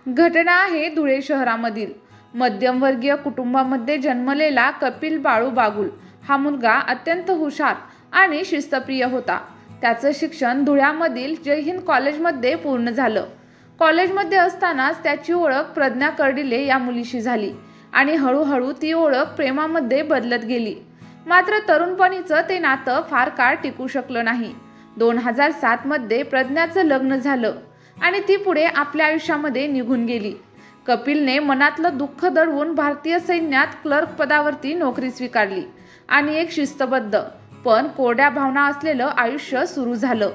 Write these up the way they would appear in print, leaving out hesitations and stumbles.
घटना आहे धुळे शहरामधील मध्यमवर्गीय कुटुंबामध्ये जन्मलेला कपिल बाळू बागुल हा मुलगा अत्यंत हुशार आणि शिस्तप्रिय होता। त्याचं शिक्षण धुळ्यामधील जय हिंद कॉलेजमध्ये पूर्ण झालं। कॉलेजमध्ये असतानाच त्याची ओळख प्रज्ञा कर्डिले या मुलीशी झाली आणि हळूहळू ती ओळख प्रेमामध्ये बदलत गेली। मात्र तरुणपणीचं ते नातं फार काळ टिकू शकलं नाही। 2007 मध्ये प्रज्ञाचं लग्न झालं आणि ती पुढे आपल्या आयुष्यामध्ये निघून गेली। कपिलने मनातलं दुःख दडवून भारतीय सैन्यात क्लर्क पदावरती नोकरी स्वीकारली आणि एक शिस्तबद्ध पण कोरड्या भावना असलेलं आयुष्य सुरू झालं।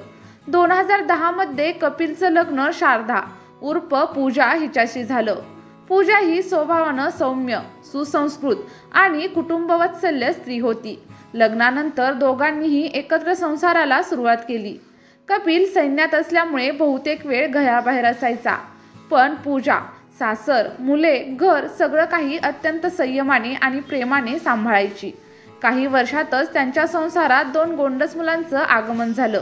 2010 मध्ये कपिलचं लग्न शारदा उर्फ पूजा हिच्याशी झालं। पूजा ही स्वभावानं सौम्य, सुसंस्कृत आणि कुटुंबवात्सल्य स्त्री होती। लग्नानंतर दोघांनीही एकत्र संसाराला सुरुवात केली। कपिल सैन्यात असल्यामुळे बहुतेक वेळ घराबाहेर असायचा, पण पूजा सासर, मुले, घर सगळं काही अत्यंत संयमाने आणि प्रेमाने सांभाळायची। काही वर्षातच त्यांच्या संसारात 2 गोंडस मुलांचं आगमन झालं।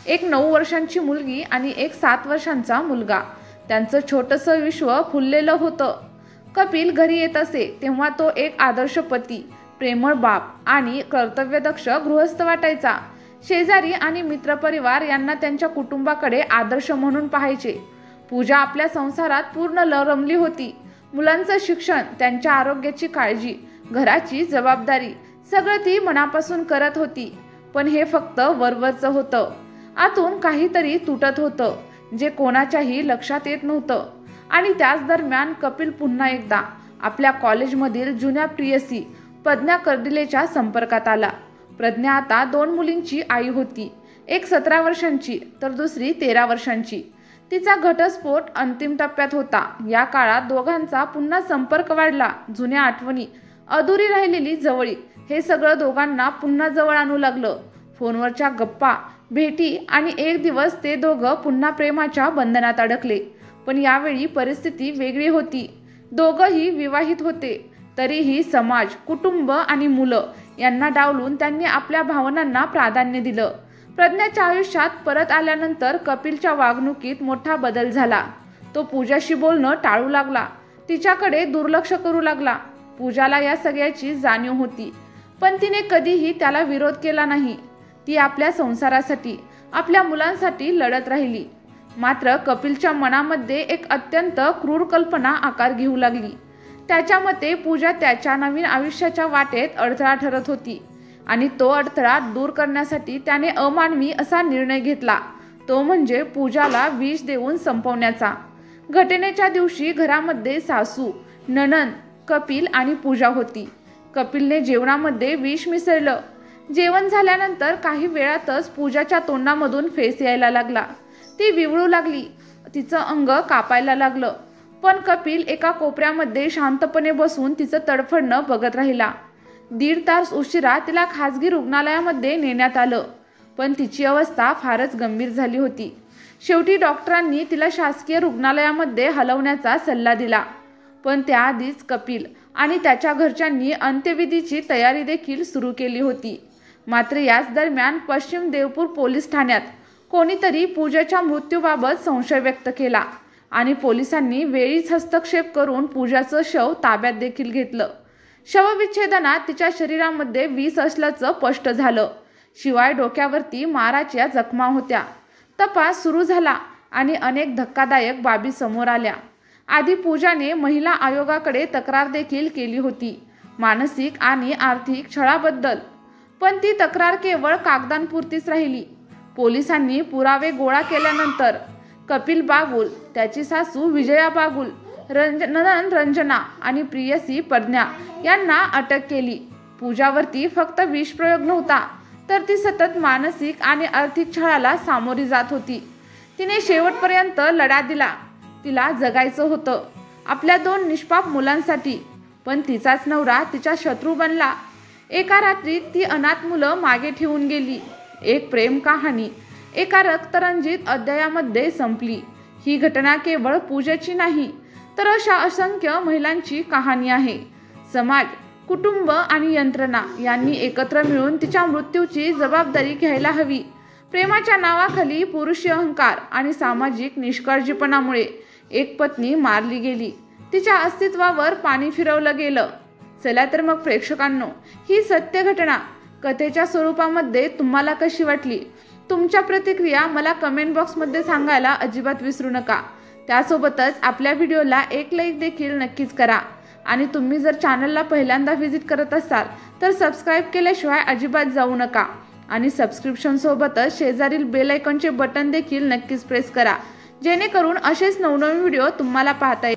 एक 9 वर्षांची मुलगी आणि एक 7 वर्षांचा मुलगा। त्यांचं छोटंसं विश्व फुललेलं होतं। कपिल घरी येत असे तेव्हा तो एक आदर्श पती, प्रेमळ बाप आणि कर्तव्यदक्ष गृहस्थ वाटायचा। शेजारी आणि मित्रपरिवार यांना त्यांच्या कुटुंबाकडे आदर्श म्हणून पाहायचे। पूजा आपल्या संसारात पूर्ण रमली होती। मुलांचं शिक्षण, त्यांच्या आरोग्याची काळजी, घराची जबाबदारी सगळं ती मनापासून करत होती। पण हे फक्त वरवरचं होतं, आतून काहीतरी तुटत होतं जे कोणाच्याही लक्षात येत नव्हतं। आणि त्याच दरम्यान कपिल पुन्हा एकदा आपल्या कॉलेजमधील जुन्या प्रियसी प्रज्ञा कर्डिलेच्या संपर्कात आला। प्रज्ञा आता 2 मुलींची आई होती, एक 17 वर्षांची तर दुसरी 13 वर्षांची। तिचा घटस्फोट अंतिम टप्प्यात होता। या काळात दोघांचा पुन्हा संपर्क वाढला। जुन्या आठवणी, अधुरी राहिलेली जवळीक हे सगळं दोघांना पुन्हा जवळ आणू लागलं। फोनवरच्या गप्पा, भेटी आणि एक दिवस ते दोघं पुन्हा प्रेमाच्या बंधनात अडकले। पण यावेळी परिस्थिती वेगळी होती। दोघंही विवाहित होते, तरीही समाज, कुटुंब आणि मुलं यांना डावलून त्यांनी आपल्या भावनांना प्राधान्य दिलं। प्रज्ञाच्या आयुष्यात परत आल्यानंतर कपिलच्या वागणुकीत मोठा बदल झाला। तो पूजाशी बोलणं टाळू लागला, तिच्याकडे दुर्लक्ष करू लागला। पूजाला या सगळ्याची जाणीव होती, पण तिने कधीही त्याला विरोध केला नाही। ती आपल्या संसारासाठी, आपल्या मुलांसाठी लढत राहिली। मात्र कपिलच्या मनामध्ये एक अत्यंत क्रूर कल्पना आकार घेऊ लागली। त्याच्या मते पूजा त्याच्या नवीन आयुष्याच्या वाटेत अडथळा ठरत होती आणि तो अडथळा दूर करण्यासाठी त्याने अमानवी असा निर्णय घेतला, तो म्हणजे पूजाला विष देऊन संपवण्याचा। घटनेच्या दिवशी घरामध्ये सासू, नणंद, कपिल आणि पूजा होती। कपिलने जेवणामध्ये विष मिसळलं। जेवण झाल्यानंतर काही वेळातच पूजाच्या तोंडामधून फेस यायला लागला। ती विवळू लागली, तिचं अंग कापायला लागलं। पण कपिल एका कोपऱ्यामध्ये शांतपणे बसून तिचं तडफडणं बघत राहिला। 1.5 तास उशिरा तिला खासगी रुग्णालयामध्ये नेण्यात आलं, पण तिची अवस्था फारच गंभीर झाली होती। शेवटी डॉक्टरांनी तिला शासकीय रुग्णालयामध्ये हलवण्याचा सल्ला दिला, पण त्याआधीच कपिल आणि त्याच्या घरच्यांनी अंत्यविधीची तयारी देखील सुरू केली होती। मात्र याच दरम्यान पश्चिम देवपूर पोलीस ठाण्यात कोणीतरी पूजाच्या मृत्यूबाबत संशय व्यक्त केला आणि पोलिसांनी वेळीच हस्तक्षेप करून पूजाचं शव ताब्यात देखील घेतलं। शवविच्छेदनात तिच्या शरीरामध्ये विष असल्याचं स्पष्ट झालं, शिवाय डोक्यावरती माराच्या जखमा होत्या। तपास सुरू झाला आणि अनेक धक्कादायक बाबी समोर आल्या। आधी पूजाने महिला आयोगाकडे तक्रार देखील केली होती, मानसिक आणि आर्थिक छळाबद्दल, पण ती तक्रार केवळ कागदांपुरतीच राहिली। पोलिसांनी पुरावे गोळा केल्यानंतर कपिल बागुल, त्याची सासू विजया बागुल, नणंद रंजना आणि प्रियसी प्रज्ञा यांना अटक केली। पूजावरती फक्त विषप्रयोग नव्हता, तर ती सतत मानसिक आणि आर्थिक छळाला सामोरी जात होती। तिने शेवटपर्यंत लढा दिला। तिला जगायचं होतं आपल्या 2 निष्पाप मुलांसाठी, पण तिचाच नवरा तिचा शत्रू बनला। एका रात्रीत ती अनाथ मुलं मागे ठेवून गेली। एक प्रेम कहाणी एका रक्तरंजित अध्यायामध्ये संपली। ही घटना केवळ पूजेची नाही, तर अशा असंख्य महिलांची कहाणी आहे। समाज, कुटुंब आणि यंत्रणा यांनी एकत्र मिळून तिच्या मृत्यूची जबाबदारी घ्यायला हवी। प्रेमाच्या नावाखाली पुरुषी अहंकार आणि सामाजिक निष्काळजीपणामुळे एक पत्नी मारली गेली, तिच्या अस्तित्वावर पाणी फिरवलं गेलं। चला तर मग प्रेक्षकांनो, ही सत्य घटना कथेच्या स्वरूपामध्ये तुम्हाला कशी वाटली? तुमच्या प्रतिक्रिया मला कमेंट बॉक्समध्ये सांगायला अजिबात विसरू नका। त्यासोबतच आपल्या व्हिडिओला एक लाईक देखील नक्कीच करा आणि तुम्ही जर चॅनलला पहिल्यांदा व्हिजिट करत असाल तर सबस्क्राईब केल्याशिवाय अजिबात जाऊ नका आणि सबस्क्रिप्शन सोबतच शेजारील बेल आयकॉनचे बटन देखील नक्कीच प्रेस करा, जेणेकरून असेच नवनवीन व्हिडिओ तुम्हाला पाहता येईल।